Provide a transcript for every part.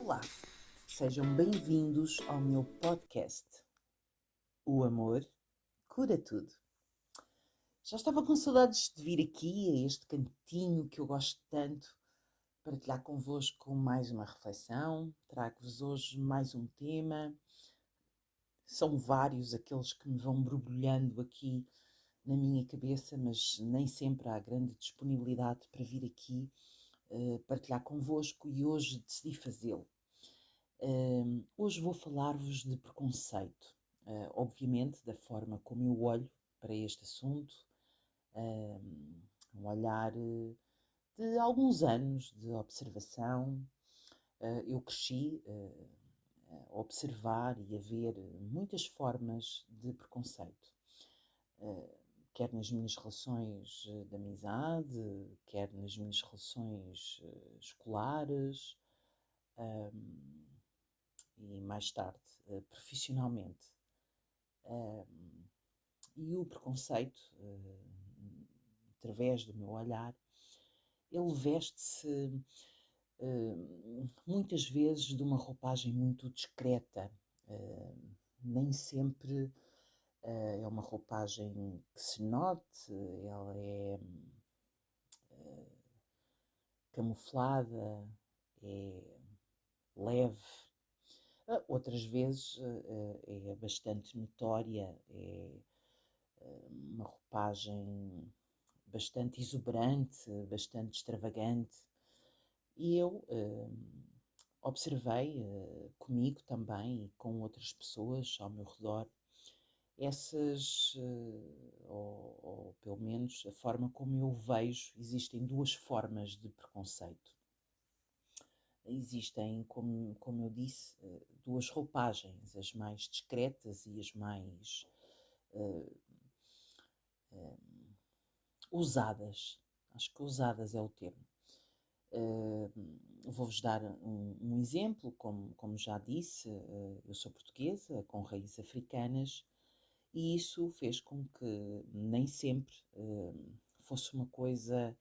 Olá, sejam bem-vindos ao meu podcast. O amor cura tudo. Já estava com saudades de vir aqui a este cantinho que eu gosto tanto, partilhar convosco mais uma reflexão. Trago-vos hoje mais um tema. São vários aqueles que me vão borbulhando aqui na minha cabeça, mas nem sempre há grande disponibilidade para vir aqui partilhar convosco e hoje decidi fazê-lo. Hoje vou falar-vos de preconceito, obviamente da forma como eu olho para este assunto, um olhar de alguns anos de observação. Eu cresci a observar e a ver muitas formas de preconceito, quer nas minhas relações de amizade, quer nas minhas relações escolares, e mais tarde profissionalmente. E o preconceito, através do meu olhar, ele veste-se muitas vezes de uma roupagem muito discreta. Nem sempre é uma roupagem que se note, ela é camuflada, é leve. Outras vezes é bastante notória, é uma roupagem bastante exuberante, bastante extravagante. E eu observei comigo também e com outras pessoas ao meu redor essas, ou pelo menos a forma como eu vejo, existem duas formas de preconceito. Existem, como eu disse, duas roupagens, as mais discretas e as mais usadas. Acho que usadas é o termo. Vou-vos dar um exemplo, como já disse, eu sou portuguesa, com raízes africanas, e isso fez com que nem sempre fosse uma coisa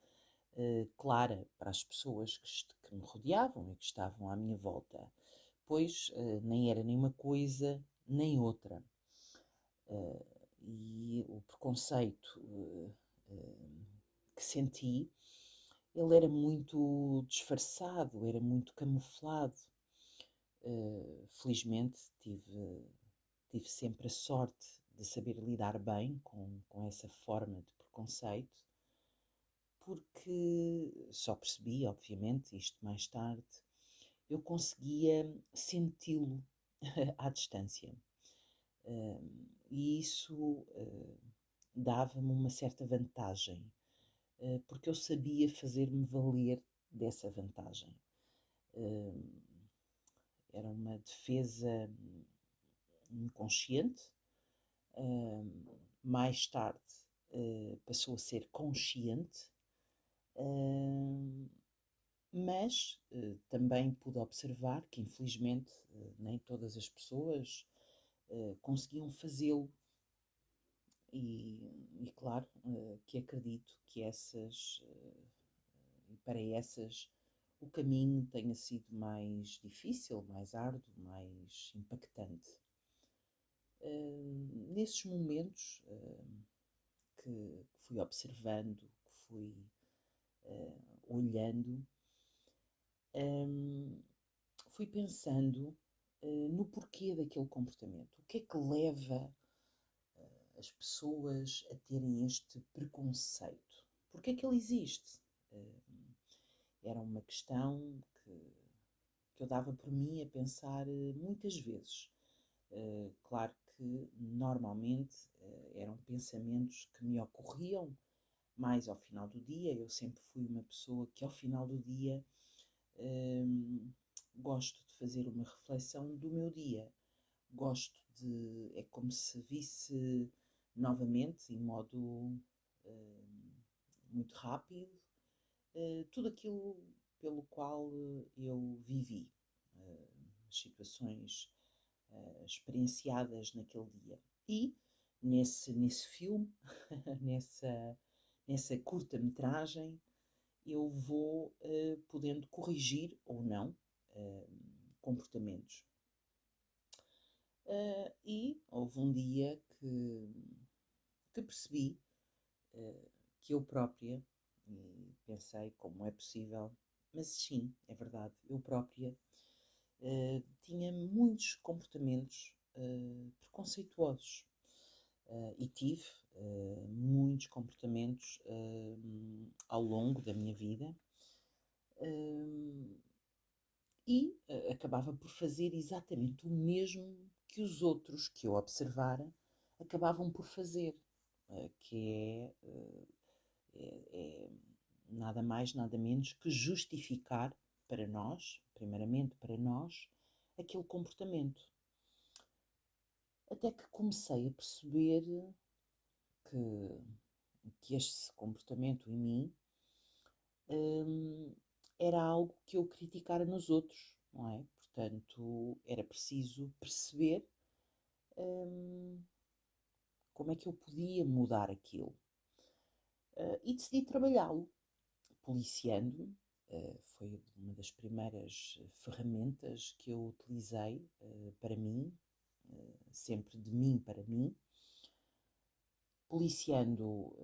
clara para as pessoas que me rodeavam e que estavam à minha volta, pois nem era nem uma coisa nem outra. E o preconceito que senti, ele era muito disfarçado, era muito camuflado. Felizmente tive sempre a sorte de saber lidar bem com essa forma de preconceito, porque só percebi, obviamente, isto mais tarde, eu conseguia senti-lo à distância. E isso dava-me uma certa vantagem, porque eu sabia fazer-me valer dessa vantagem. Era uma defesa inconsciente, mais tarde passou a ser consciente, mas também pude observar que, infelizmente, nem todas as pessoas conseguiam fazê-lo. E claro, que acredito que para essas, o caminho tenha sido mais difícil, mais árduo, mais impactante. Nesses momentos que fui observando, que fui olhando, fui pensando no porquê daquele comportamento. O que é que leva as pessoas a terem este preconceito? Porquê é que ele existe? Era uma questão que eu dava por mim a pensar muitas vezes. Claro que normalmente eram pensamentos que me ocorriam mais ao final do dia. Eu sempre fui uma pessoa que ao final do dia gosto de fazer uma reflexão do meu dia. É como se visse novamente, em modo muito rápido, tudo aquilo pelo qual eu vivi, as situações experienciadas naquele dia. E nesse filme, nessa curta-metragem, eu vou podendo corrigir ou não comportamentos. E houve um dia que percebi que eu própria, e pensei como é possível, mas sim, é verdade, eu própria tinha muitos comportamentos preconceituosos e tive muitos comportamentos ao longo da minha vida e acabava por fazer exatamente o mesmo que os outros que eu observara acabavam por fazer, que é nada mais, nada menos que justificar para nós, primeiramente para nós, aquele comportamento. Até que comecei a perceber que este comportamento em mim era algo que eu criticara nos outros, não é? Portanto, era preciso perceber como é que eu podia mudar aquilo. E decidi trabalhá-lo, policiando-me. Foi uma das primeiras ferramentas que eu utilizei para mim, sempre de mim para mim, policiando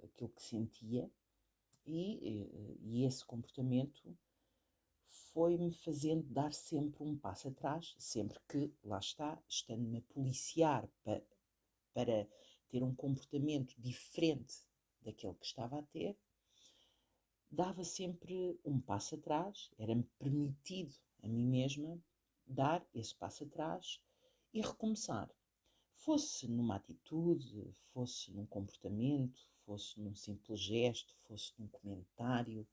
aquilo que sentia e esse comportamento foi-me fazendo dar sempre um passo atrás, sempre que, lá está, estando-me a policiar para ter um comportamento diferente daquele que estava a ter, dava sempre um passo atrás, era-me permitido a mim mesma dar esse passo atrás e recomeçar. Fosse numa atitude, fosse num comportamento, fosse num simples gesto, fosse num comentário.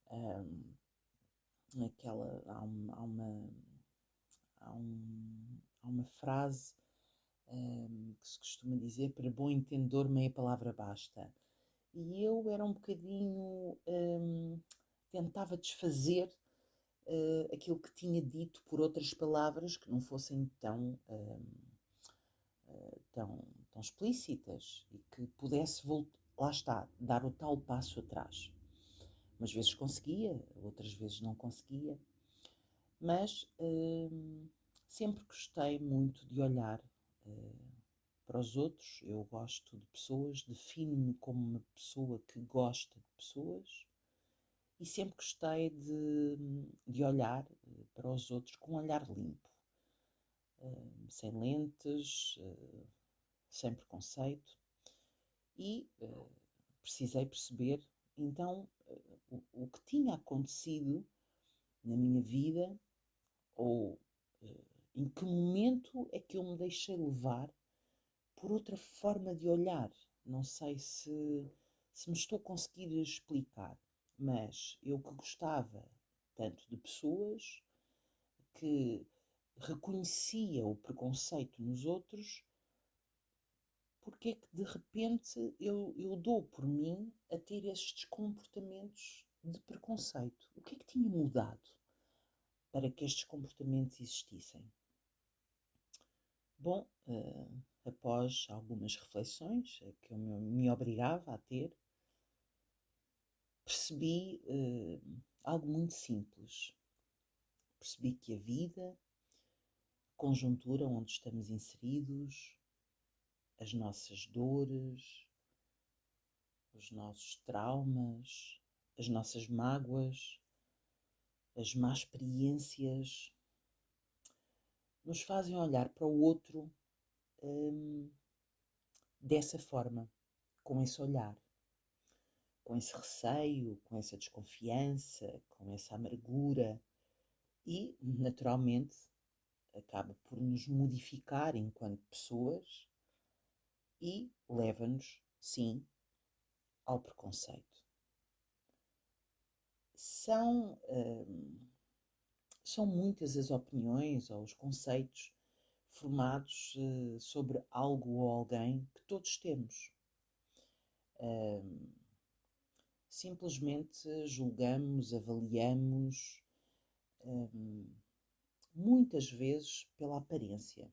Há uma frase que se costuma dizer: para bom entendedor meia palavra basta. E eu era um bocadinho, tentava desfazer aquilo que tinha dito por outras palavras que não fossem tão explícitas e que pudesse lá está, dar o tal passo atrás. Umas vezes conseguia, outras vezes não conseguia, mas sempre gostei muito de olhar para os outros. Eu gosto de pessoas, defino-me como uma pessoa que gosta de pessoas e sempre gostei de olhar para os outros com um olhar limpo, sem lentes, sem preconceito e precisei perceber então o que tinha acontecido na minha vida ou em que momento é que eu me deixei levar por outra forma de olhar. Não sei se me estou a conseguir explicar, mas eu que gostava tanto de pessoas, que reconhecia o preconceito nos outros, porque é que de repente eu dou por mim a ter estes comportamentos de preconceito? O que é que tinha mudado para que estes comportamentos existissem? Bom, após algumas reflexões que eu me obrigava a ter, percebi algo muito simples. Percebi que a vida, a conjuntura onde estamos inseridos, as nossas dores, os nossos traumas, as nossas mágoas, as más experiências, nos fazem olhar para o outro dessa forma, com esse olhar, com esse receio, com essa desconfiança, com essa amargura e, naturalmente, acaba por nos modificar enquanto pessoas e leva-nos, sim, ao preconceito. São muitas as opiniões ou os conceitos formados sobre algo ou alguém que todos temos. Simplesmente julgamos, avaliamos, muitas vezes pela aparência.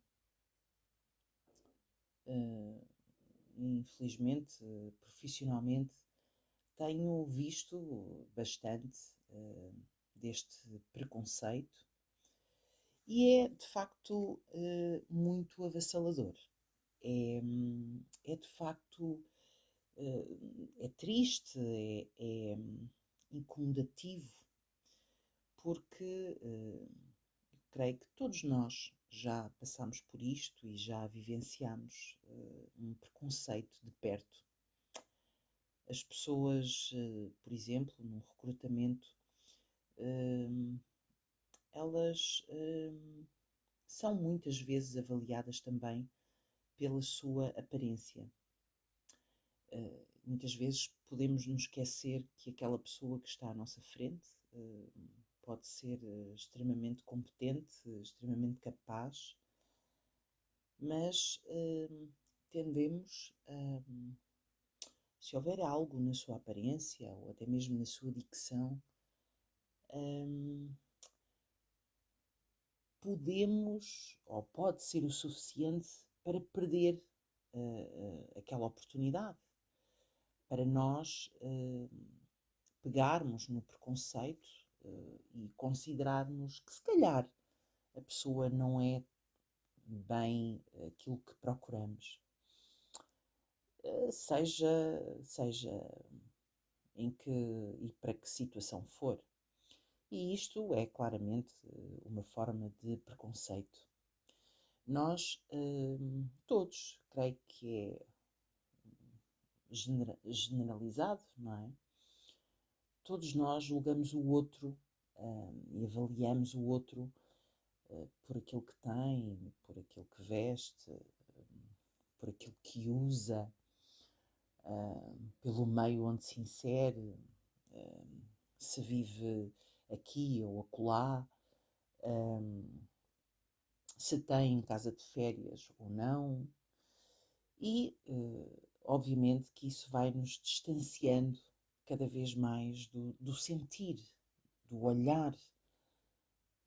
Infelizmente, profissionalmente, tenho visto bastante deste preconceito E é, de facto, muito avassalador. É de facto, é triste, é incomodativo, porque creio que todos nós já passamos por isto e já vivenciamos um preconceito de perto. As pessoas, por exemplo, num recrutamento, hum, elas são muitas vezes avaliadas também pela sua aparência. Muitas vezes podemos nos esquecer que aquela pessoa que está à nossa frente pode ser extremamente competente, extremamente capaz, mas tendemos a, se houver algo na sua aparência ou até mesmo na sua dicção, podemos ou pode ser o suficiente para perder aquela oportunidade, para nós pegarmos no preconceito e considerarmos que se calhar a pessoa não é bem aquilo que procuramos. Seja em que e para que situação for. E isto é claramente uma forma de preconceito. Nós todos, creio que é generalizado, não é? Todos nós julgamos o outro e avaliamos o outro por aquilo que tem, por aquilo que veste, por aquilo que usa, pelo meio onde se insere, se vive aqui ou acolá, se tem casa de férias ou não. E, obviamente, que isso vai nos distanciando cada vez mais do sentir, do olhar,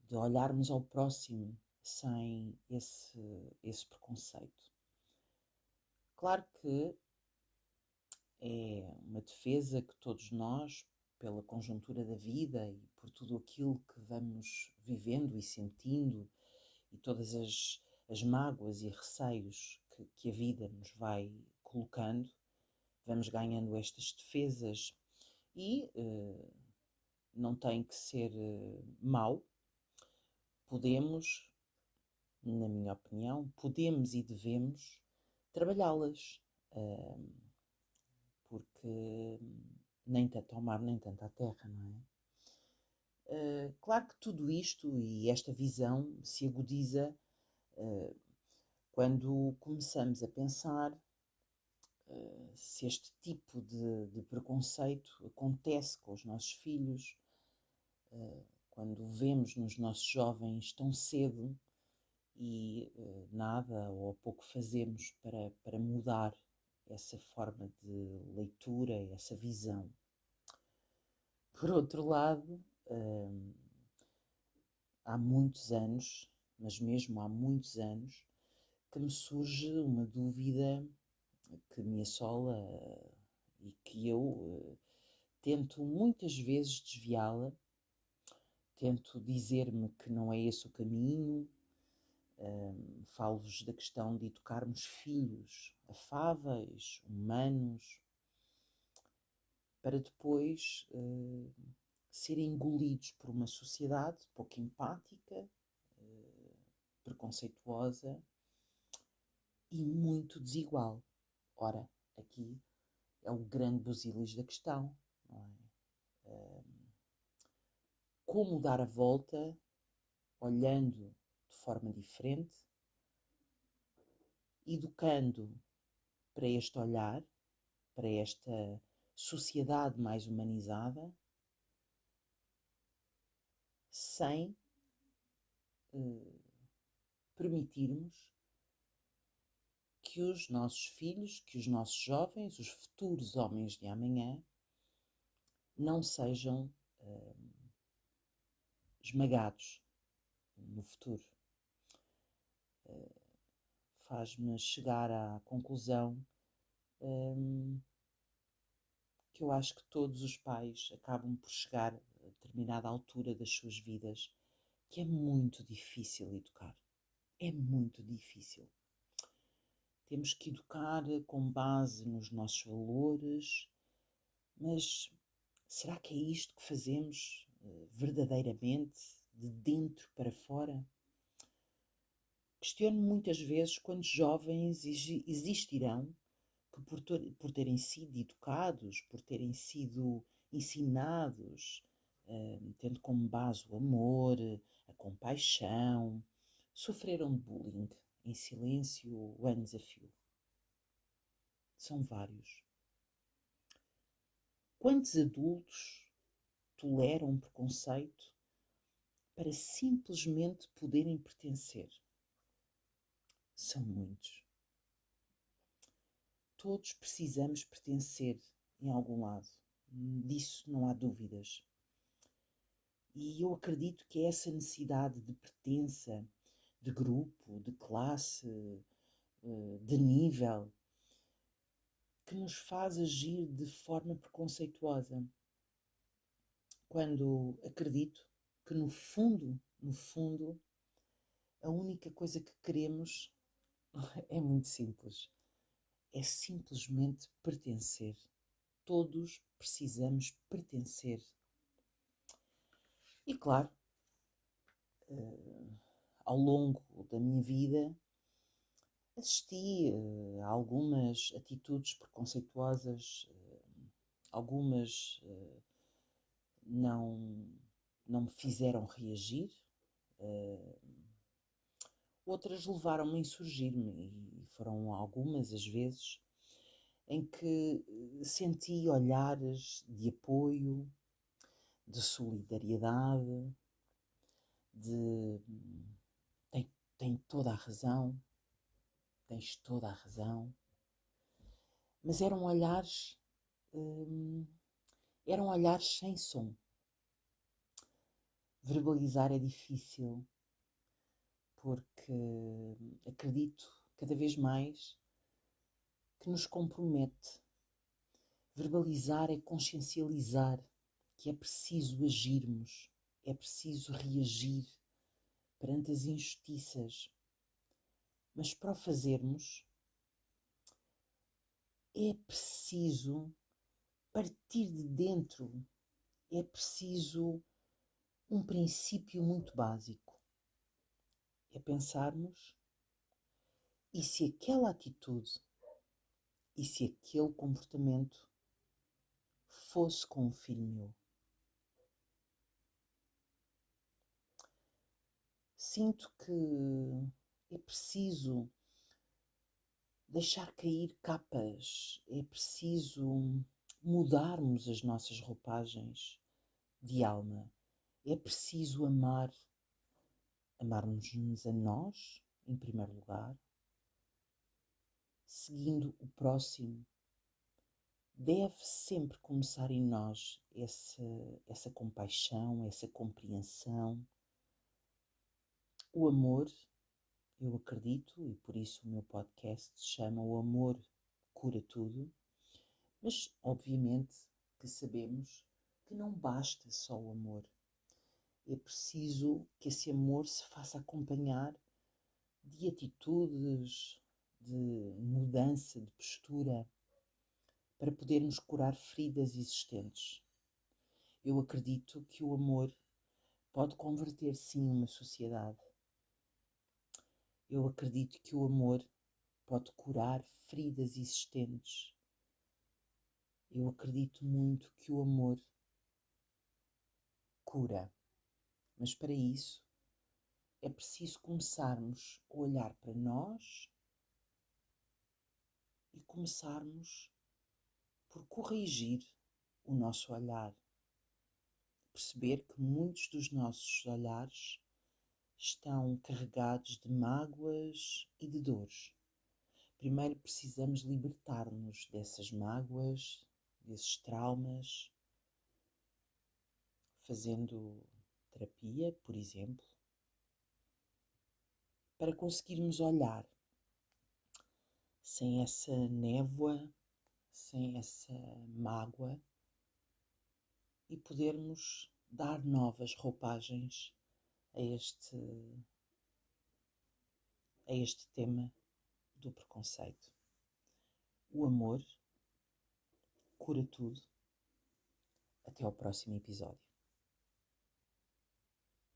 de olharmos ao próximo sem esse preconceito. Claro que é uma defesa que todos nós, pela conjuntura da vida e por tudo aquilo que vamos vivendo e sentindo e todas as mágoas e receios que a vida nos vai colocando, vamos ganhando estas defesas e não tem que ser mau. Podemos, na minha opinião, podemos e devemos trabalhá-las, porque nem tanto ao mar, nem tanto à terra, não é? Claro que tudo isto e esta visão se agudiza quando começamos a pensar se este tipo de preconceito acontece com os nossos filhos, quando vemos nos nossos jovens tão cedo e nada ou pouco fazemos para mudar essa forma de leitura, essa visão. Por outro lado, há muitos anos, mas mesmo há muitos anos, que me surge uma dúvida que me assola e que eu tento muitas vezes desviá-la, tento dizer-me que não é esse o caminho. Falo-vos da questão de educarmos filhos afáveis, humanos, para depois serem engolidos por uma sociedade pouco empática, preconceituosa e muito desigual. Ora, aqui é o grande busilis da questão, não é? Como dar a volta, olhando de forma diferente, educando para este olhar, para esta sociedade mais humanizada, sem permitirmos que os nossos filhos, que os nossos jovens, os futuros homens de amanhã, não sejam esmagados no futuro. Faz-me chegar à conclusão que eu acho que todos os pais acabam por chegar a determinada altura das suas vidas que é muito difícil educar. É muito difícil. Temos que educar com base nos nossos valores, mas será que é isto que fazemos verdadeiramente, de dentro para fora? Questiono muitas vezes quantos jovens existirão que por terem sido educados, por terem sido ensinados, tendo como base o amor, a compaixão, sofreram de bullying em silêncio, anos a fio. São vários. Quantos adultos toleram preconceito para simplesmente poderem pertencer? São muitos. Todos precisamos pertencer em algum lado. Disso não há dúvidas. E eu acredito que é essa necessidade de pertença, de grupo, de classe, de nível, que nos faz agir de forma preconceituosa. Quando acredito que no fundo, a única coisa que queremos é muito simples. É simplesmente pertencer. Todos precisamos pertencer. E claro, ao longo da minha vida, assisti a algumas atitudes preconceituosas, algumas não me fizeram reagir, outras levaram-me a insurgir-me, e foram algumas as vezes em que senti olhares de apoio, de solidariedade, de tem toda a razão, tens toda a razão, mas eram olhares sem som. Verbalizar é difícil, porque acredito cada vez mais que nos compromete. Verbalizar é consciencializar que é preciso agirmos, é preciso reagir perante as injustiças. Mas para o fazermos, é preciso partir de dentro, é preciso um princípio muito básico. É pensarmos, e se aquela atitude, e se aquele comportamento fosse com um filho meu? Sinto que é preciso deixar cair capas, é preciso mudarmos as nossas roupagens de alma, é preciso amarmos-nos a nós, em primeiro lugar, seguindo o próximo. Deve sempre começar em nós essa compaixão, essa compreensão. O amor, eu acredito, e por isso o meu podcast se chama O Amor Cura Tudo, mas obviamente que sabemos que não basta só o amor. É preciso que esse amor se faça acompanhar de atitudes, de mudança de postura, para podermos curar feridas existentes. Eu acredito que o amor pode converter, sim, uma sociedade. Eu acredito que o amor pode curar feridas existentes. Eu acredito muito que o amor cura. Mas para isso é preciso começarmos a olhar para nós e começarmos por corrigir o nosso olhar. Perceber que muitos dos nossos olhares estão carregados de mágoas e de dores. Primeiro precisamos libertar-nos dessas mágoas, desses traumas, fazendo terapia, por exemplo, para conseguirmos olhar sem essa névoa, sem essa mágoa, e podermos dar novas roupagens a este tema do preconceito. O amor cura tudo. Até ao próximo episódio.